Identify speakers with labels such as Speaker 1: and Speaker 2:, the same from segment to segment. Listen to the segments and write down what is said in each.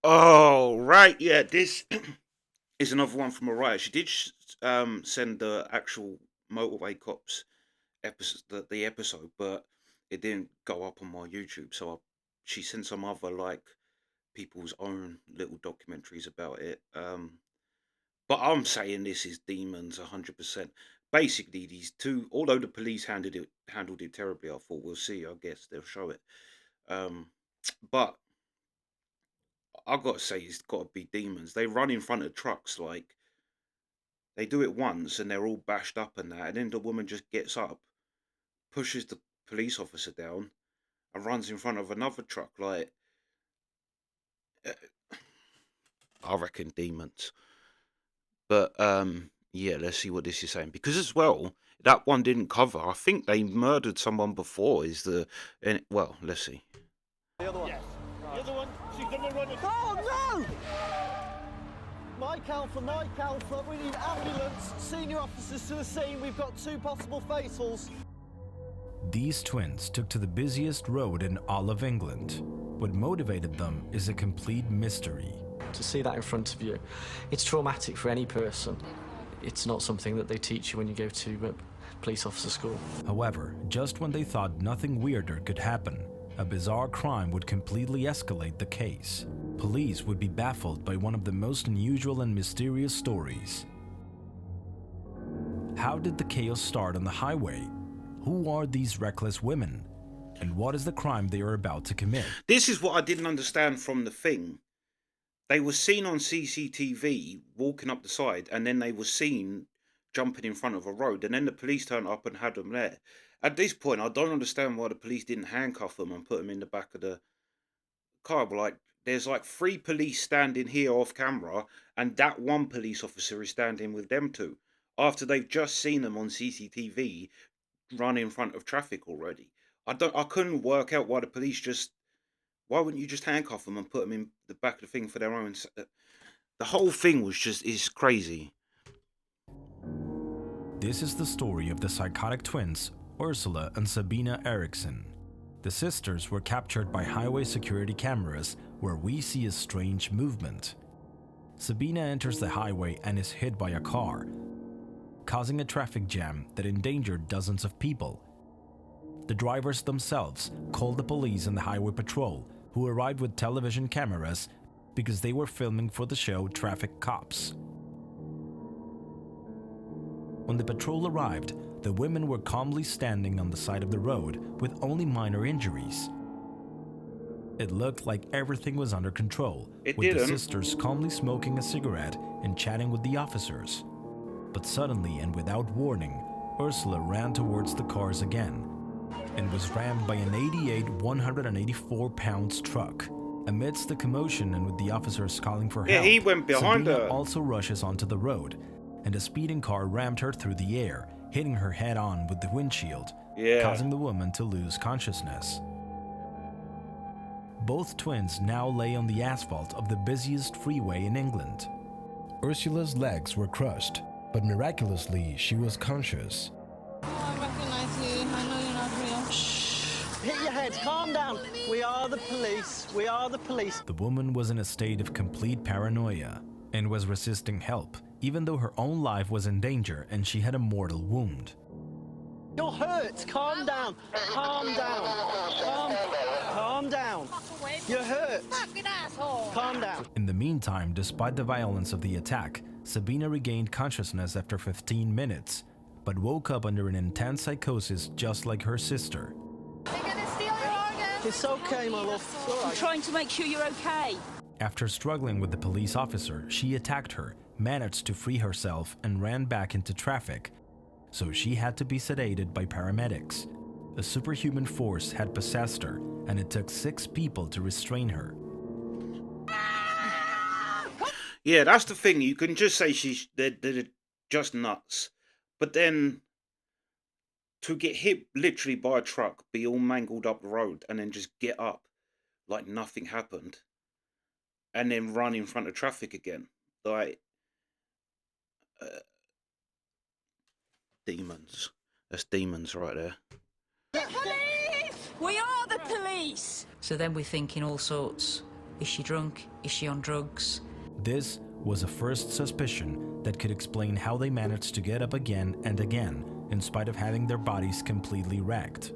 Speaker 1: Oh, right. Yeah, this is another one from Mariah. She did send the actual motorway cops episode, the episode, but it didn't go up on my YouTube. So she sent some other like people's own little documentaries about it. But I'm saying this is demons 100%. Basically, these two, although the police handled it terribly, I thought we'll see. I guess they'll show it. Um, but I've got to say, it's got to be demons. They run in front of trucks like they do it once, and they're all bashed up and that, and then the woman just gets up, pushes the police officer down, and runs in front of another truck. Like, uh, I reckon demons. But yeah, let's see what this is saying. Because as well, that one didn't cover. I think they murdered someone before. Well, let's see.
Speaker 2: The other one. Yes. The other one. She's done the running. Oh no! Mike Alpha, we need ambulance. Senior officers to the scene. We've got two possible fatals.
Speaker 3: These twins took to the busiest road in all of England. What motivated them is a complete mystery.
Speaker 4: To see that in front of you, it's traumatic for any person. It's not something that they teach you when you go to police officer school.
Speaker 3: However, just when they thought nothing weirder could happen, a bizarre crime would completely escalate the case. Police would be baffled by one of the most unusual and mysterious stories. How did the chaos start on the highway? Who are these reckless women? And what is the crime they are about to commit?
Speaker 1: This is what I didn't understand from the thing. They were seen on CCTV walking up the side, and then they were seen jumping in front of a road, and then the police turned up and had them there. At this point, I don't understand why the police didn't handcuff them and put them in the back of the car. But like, there's like 3 police standing here off camera, and that one police officer is standing with them two after they've just seen them on CCTV run in front of traffic already. I couldn't work out why the police why wouldn't you just handcuff them and put them in the back of the thing for their own? The whole thing is crazy.
Speaker 3: This is the story of the psychotic twins, Ursula and Sabina Eriksson. The sisters were captured by highway security cameras where we see a strange movement. Sabina enters the highway and is hit by a car, causing a traffic jam that endangered dozens of people. The drivers themselves called the police and the highway patrol, who arrived with television cameras because they were filming for the show Traffic Cops. When the patrol arrived, the women were calmly standing on the side of the road with only minor injuries. It looked like everything was under control, with the sisters calmly smoking a cigarette and chatting with the officers. But suddenly and without warning, Ursula ran towards the cars again and was rammed by an 88 184-pound truck. Amidst the commotion and with the officers calling for help,
Speaker 1: he went behind
Speaker 3: Sabina
Speaker 1: her.
Speaker 3: also rushes onto the road, and a speeding car rammed her through the air, hitting her head-on with the windshield, causing the woman to lose consciousness. Both twins now lay on the asphalt of the busiest freeway in England. Ursula's legs were crushed, but miraculously she was conscious.
Speaker 5: I recognize you. I know you're not real.
Speaker 2: Shh. Hit your head. Calm down. We are the police. We are the police.
Speaker 3: The woman was in a state of complete paranoia and was resisting help, even though her own life was in danger and she had a mortal wound.
Speaker 2: You're hurt. Calm down. Calm down. Calm down. You're hurt. Calm down.
Speaker 3: In the meantime, despite the violence of the attack, Sabina regained consciousness after 15 minutes, but woke up under an intense psychosis just like her sister.
Speaker 5: They're gonna steal your organs.
Speaker 2: It's okay, my love. It's all
Speaker 5: I'm
Speaker 2: right.
Speaker 5: trying to make sure you're okay.
Speaker 3: After struggling with the police officer, she attacked her, managed to free herself, and ran back into traffic, so she had to be sedated by paramedics. A superhuman force had possessed her, and it took 6 people to restrain her.
Speaker 1: Yeah, that's the thing. You can just say they're just nuts. But then to get hit literally by a truck, be all mangled up the road, and then just get up like nothing happened, and then run in front of traffic again. Like, demons. That's demons right there.
Speaker 5: The police! We are the police!
Speaker 6: So then we're thinking all sorts. Is she drunk? Is she on drugs?
Speaker 3: This was a first suspicion that could explain how they managed to get up again and again, in spite of having their bodies completely wrecked.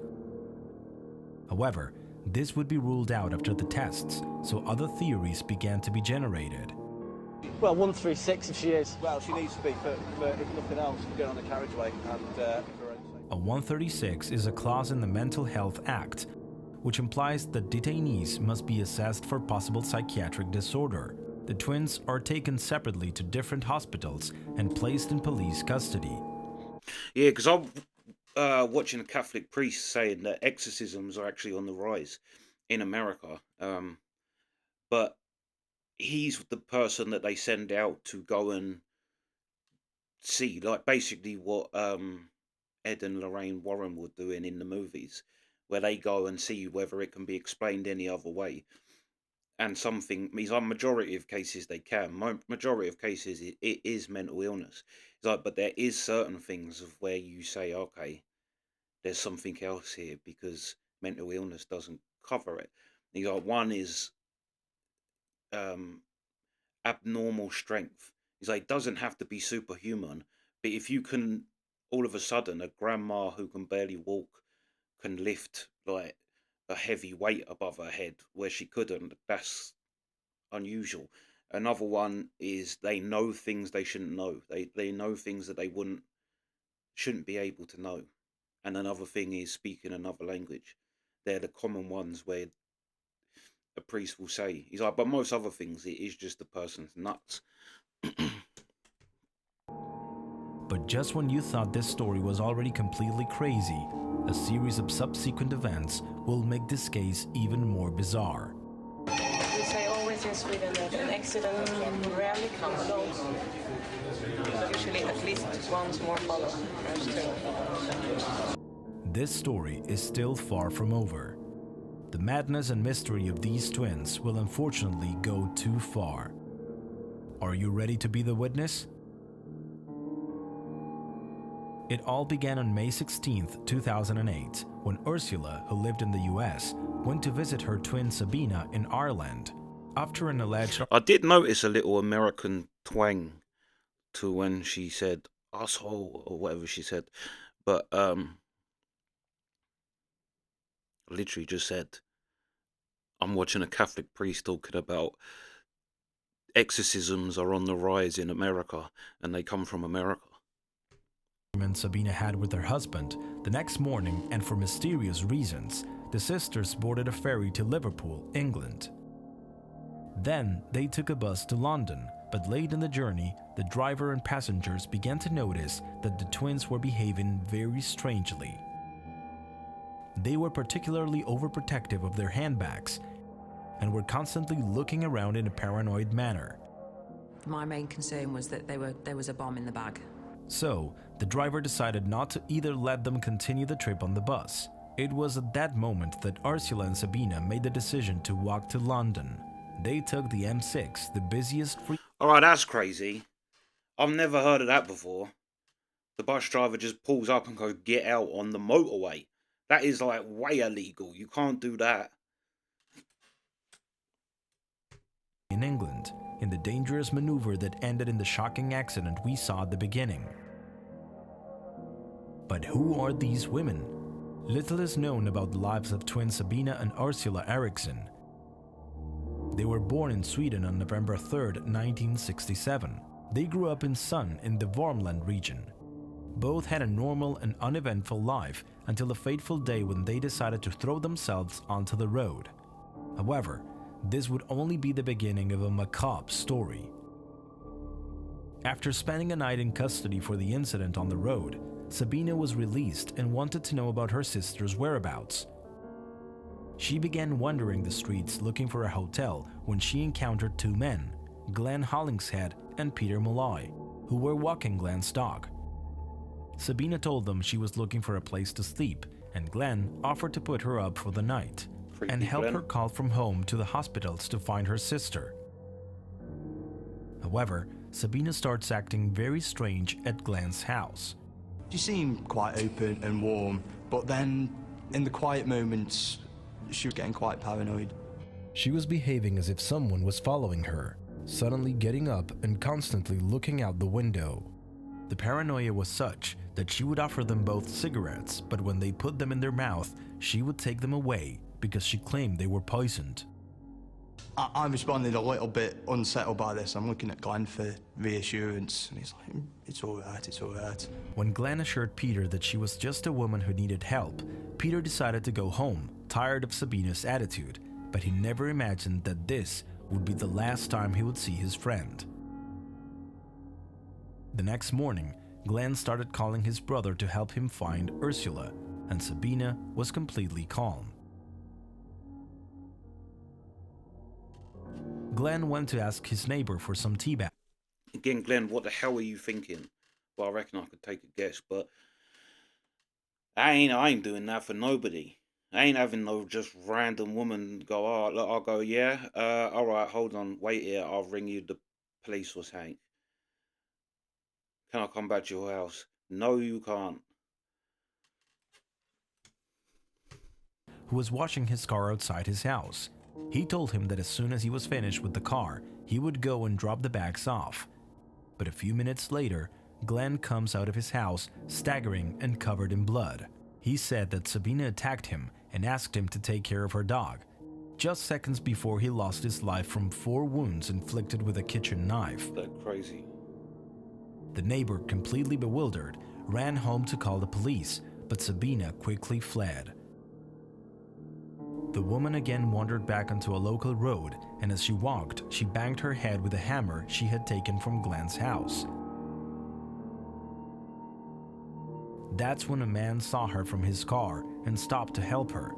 Speaker 3: However, this would be ruled out after the tests, so other theories began to be generated.
Speaker 2: Well, 136 if she is.
Speaker 7: Well, she needs to be for if nothing else, to get on the carriageway and for her own safety.
Speaker 3: A 136 is a clause in the Mental Health Act, which implies that detainees must be assessed for possible psychiatric disorder. The twins are taken separately to different hospitals and placed in police custody.
Speaker 1: Yeah, because I'm watching a Catholic priest saying that exorcisms are actually on the rise in America. But he's the person that they send out to go and see, like basically what Ed and Lorraine Warren were doing in the movies, where they go and see whether it can be explained any other way. And means on majority of cases they can. Majority of cases it is mental illness. It's like, but there is certain things of where you say, okay, there's something else here because mental illness doesn't cover it. He's like, one is abnormal strength. He's like, it doesn't have to be superhuman, but if you can, all of a sudden, a grandma who can barely walk can lift like a heavy weight above her head where she couldn't, that's unusual. Another one is they know things they shouldn't know. They know things that they shouldn't be able to know. And another thing is speaking another language. They're the common ones where a priest will say, he's like, but most other things, it is just the person's nuts.
Speaker 3: But just when you thought this story was already completely crazy, a series of subsequent events will make this case even more bizarre.
Speaker 8: We say always in Sweden that an accident rarely comes alone. Usually at least once more follows the
Speaker 3: This story is still far from over. The madness and mystery of these twins will unfortunately go too far. Are you ready to be the witness? It all began on May 16, 2008, when Ursula, who lived in the US, went to visit her twin Sabina in Ireland. After an alleged...
Speaker 1: I did notice a little American twang to when she said asshole or whatever she said, but literally just said, I'm watching a Catholic priest talking about exorcisms are on the rise in America and they come from America.
Speaker 3: Sabina had with her husband, the next morning, and for mysterious reasons, the sisters boarded a ferry to Liverpool, England. Then they took a bus to London, but late in the journey, the driver and passengers began to notice that the twins were behaving very strangely. They were particularly overprotective of their handbags and were constantly looking around in a paranoid manner.
Speaker 6: My main concern was that there was a bomb in the bag.
Speaker 3: So, the driver decided not to either let them continue the trip on the bus. It was at that moment that Ursula and Sabina made the decision to walk to London. They took the M6, the busiest
Speaker 1: Alright, that's crazy. I've never heard of that before. The bus driver just pulls up and goes, get out on the motorway. That is like way illegal. You can't do that.
Speaker 3: in England, in the dangerous maneuver that ended in the shocking accident we saw at the beginning. But who are these women? Little is known about the lives of twin Sabina and Ursula Eriksson. They were born in Sweden on November 3, 1967. They grew up in Sun in the Värmland region. Both had a normal and uneventful life until the fateful day when they decided to throw themselves onto the road. However, this would only be the beginning of a macabre story. After spending a night in custody for the incident on the road, Sabina was released and wanted to know about her sister's whereabouts. She began wandering the streets looking for a hotel when she encountered two men, Glenn Hollingshead and Peter Malloy, who were walking Glenn's dog. Sabina told them she was looking for a place to sleep, and Glenn offered to put her up for the night and help her call from home to the hospitals to find her sister. However, Sabina starts acting very strange at Glenn's house.
Speaker 9: She seemed quite open and warm, but then in the quiet moments, she was getting quite paranoid.
Speaker 3: She was behaving as if someone was following her, suddenly getting up and constantly looking out the window. The paranoia was such that she would offer them both cigarettes, but when they put them in their mouth, she would take them away because she claimed they were poisoned.
Speaker 9: I'm responding a little bit unsettled by this. I'm looking at Glenn for reassurance, and he's like, it's all right, it's all right.
Speaker 3: When Glenn assured Peter that she was just a woman who needed help, Peter decided to go home, tired of Sabina's attitude, but he never imagined that this would be the last time he would see his friend. The next morning, Glenn started calling his brother to help him find Ursula, and Sabina was completely calm. Glenn went to ask his neighbor for some tea bags.
Speaker 1: Again, Glenn, what the hell are you thinking? Well, I reckon I could take a guess, but I ain't doing that for nobody. I ain't having no just random woman go, oh, look, I'll go, yeah, all right, hold on, wait here, I'll ring you the police or something. Can I come back to your house? No, you can't.
Speaker 3: Who was washing his car outside his house. He told him that as soon as he was finished with the car, he would go and drop the bags off. But a few minutes later, Glenn comes out of his house, staggering and covered in blood. He said that Sabina attacked him and asked him to take care of her dog, just seconds before he lost his life from 4 wounds inflicted with a kitchen knife.
Speaker 1: That's crazy.
Speaker 3: The neighbor, completely bewildered, ran home to call the police, but Sabina quickly fled. The woman again wandered back onto a local road, and as she walked, she banged her head with a hammer she had taken from Glenn's house. That's when a man saw her from his car and stopped to help her.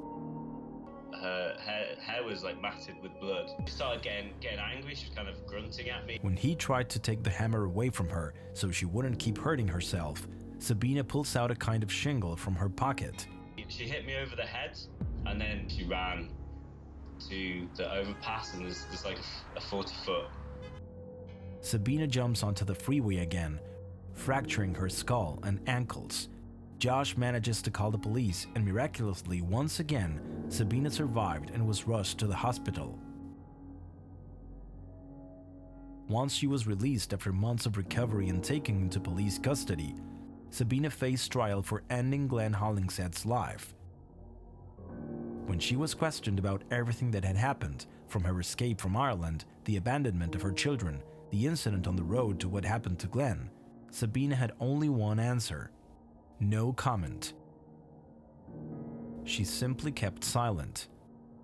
Speaker 10: Her hair was like matted with blood. She started getting angry. She was kind of grunting at me.
Speaker 3: When he tried to take the hammer away from her so she wouldn't keep hurting herself, Sabina pulls out a kind of shingle from her pocket.
Speaker 10: She hit me over the head, and then she ran to the overpass, and there's like a 40-foot.
Speaker 3: Sabina jumps onto the freeway again, fracturing her skull and ankles. Josh manages to call the police, and miraculously, once again, Sabina survived and was rushed to the hospital. Once she was released after months of recovery and taken into police custody, Sabina faced trial for ending Glenn Hollingsed's life. When she was questioned about everything that had happened, from her escape from Ireland, the abandonment of her children, the incident on the road to what happened to Glenn, Sabina had only one answer: no comment. She simply kept silent.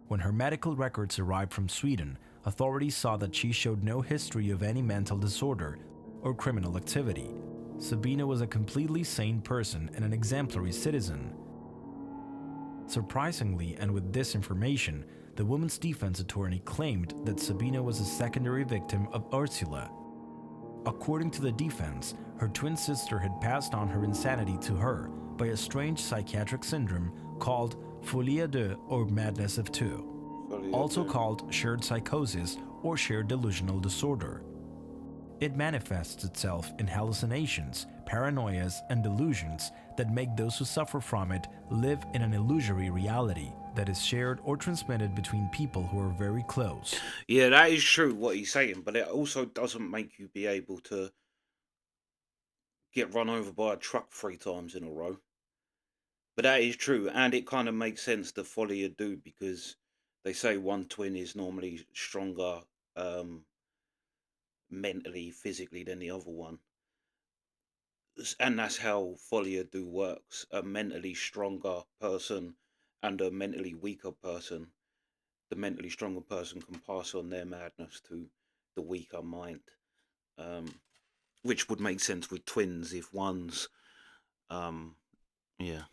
Speaker 3: When her medical records arrived from Sweden, authorities saw that she showed no history of any mental disorder or criminal activity. Sabina was a completely sane person and an exemplary citizen. Surprisingly, and with this information, the woman's defense attorney claimed that Sabina was a secondary victim of Ursula. According to the defense, her twin sister had passed on her insanity to her by a strange psychiatric syndrome called folie à deux, or madness of two, also called shared psychosis or shared delusional disorder. It manifests itself in hallucinations, paranoias, and delusions that make those who suffer from it live in an illusory reality that is shared or transmitted between people who are very close.
Speaker 1: Yeah, that is true what he's saying, but it also doesn't make you be able to get run over by a truck 3 times in a row. But that is true, and it kind of makes sense to folie à deux, because they say one twin is normally stronger mentally, physically than the other one. And that's how folie à deux works. A mentally stronger person and a mentally weaker person. The mentally stronger person can pass on their madness to the weaker mind. Which would make sense with twins if one's, yeah.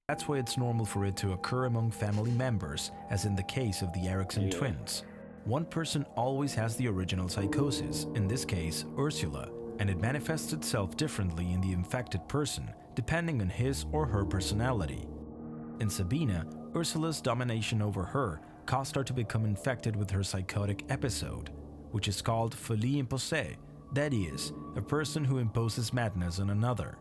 Speaker 3: That's why it's normal for it to occur among family members, as in the case of the Eriksson twins. One person always has the original psychosis, in this case Ursula, and it manifests itself differently in the infected person, depending on his or her personality. In Sabina, Ursula's domination over her caused her to become infected with her psychotic episode, which is called folie imposée, that is, a person who imposes madness on another.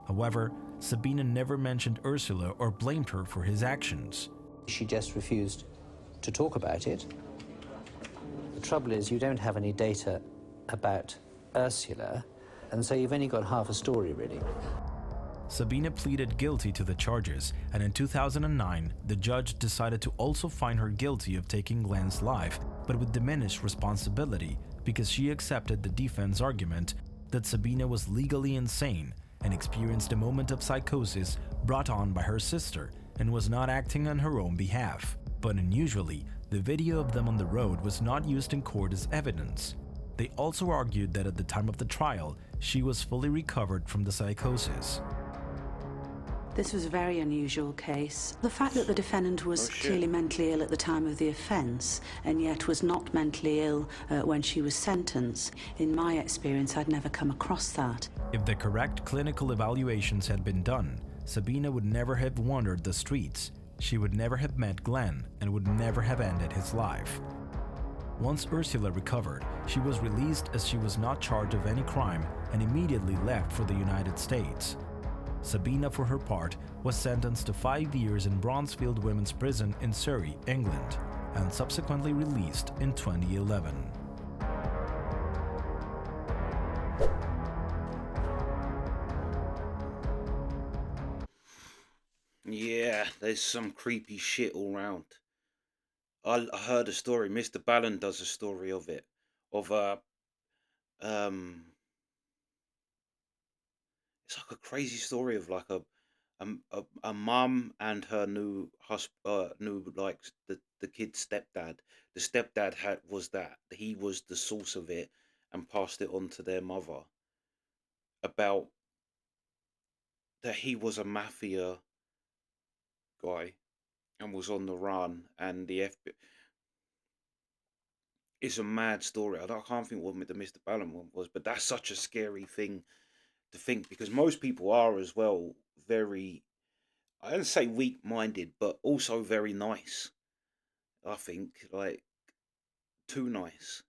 Speaker 3: However, Sabina never mentioned Ursula or blamed her for his actions.
Speaker 11: She just refused to talk about it. The trouble is you don't have any data about Ursula, and so you've only got half a story, really.
Speaker 3: Sabina pleaded guilty to the charges, and in 2009, the judge decided to also find her guilty of taking Glenn's life, but with diminished responsibility because she accepted the defense argument that Sabina was legally insane and experienced a moment of psychosis brought on by her sister and was not acting on her own behalf. But unusually, the video of them on the road was not used in court as evidence. They also argued that at the time of the trial, she was fully recovered from the psychosis.
Speaker 12: This was a very unusual case. The fact that the defendant was clearly mentally ill at the time of the offence and yet was not mentally ill when she was sentenced, in my experience, I'd never come across that.
Speaker 3: If the correct clinical evaluations had been done, Sabina would never have wandered the streets. She would never have met Glenn and would never have ended his life. Once Ursula recovered, she was released as she was not charged of any crime and immediately left for the United States. Sabina, for her part, was sentenced to 5 years in Bronzefield Women's Prison in Surrey, England, and subsequently released in 2011.
Speaker 1: Yeah, there's some creepy shit all round. I heard a story. Mr. Ballon does a story of it, of um, it's like a crazy story of like a mum and her new like the kid's stepdad. The stepdad he was the source of it and passed it on to their mother about that he was a mafia guy and was on the run, and the FBI. It's a mad story. I can't think what the Mr. Ballon one was, but that's such a scary thing to think because most people are as well very, I don't say weak-minded, but also very nice. I think like too nice,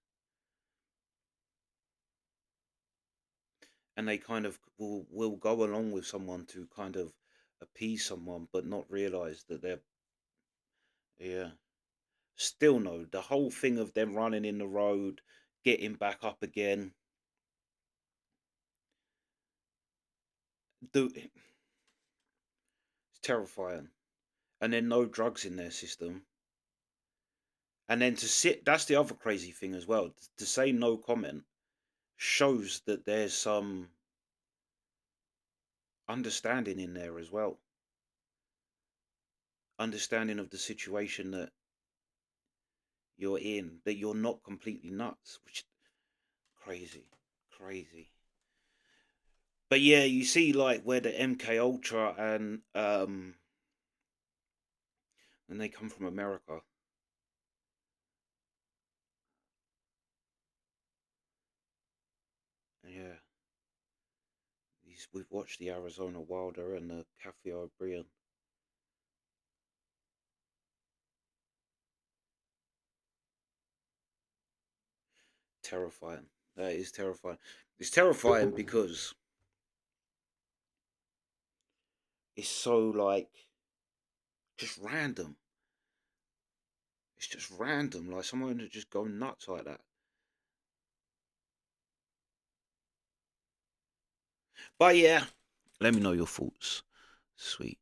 Speaker 1: and they kind of will go along with someone to kind of appease someone, but not realize that they're yeah. Still no, the whole thing of them running in the road, getting back up again, it's terrifying. And then no drugs in their system. And then that's the other crazy thing as well. To say no comment shows that there's some understanding in there as well. Understanding of the situation that you're in, that you're not completely nuts, which crazy. But yeah, you see like where the MK Ultra and they come from America. Yeah. We've watched the Arizona Wilder and the Cafe O'Brien. Terrifying. That is terrifying. It's terrifying because it's so like just random. It's just random. Like someone to just go nuts like that. But yeah, let me know your thoughts. Sweet.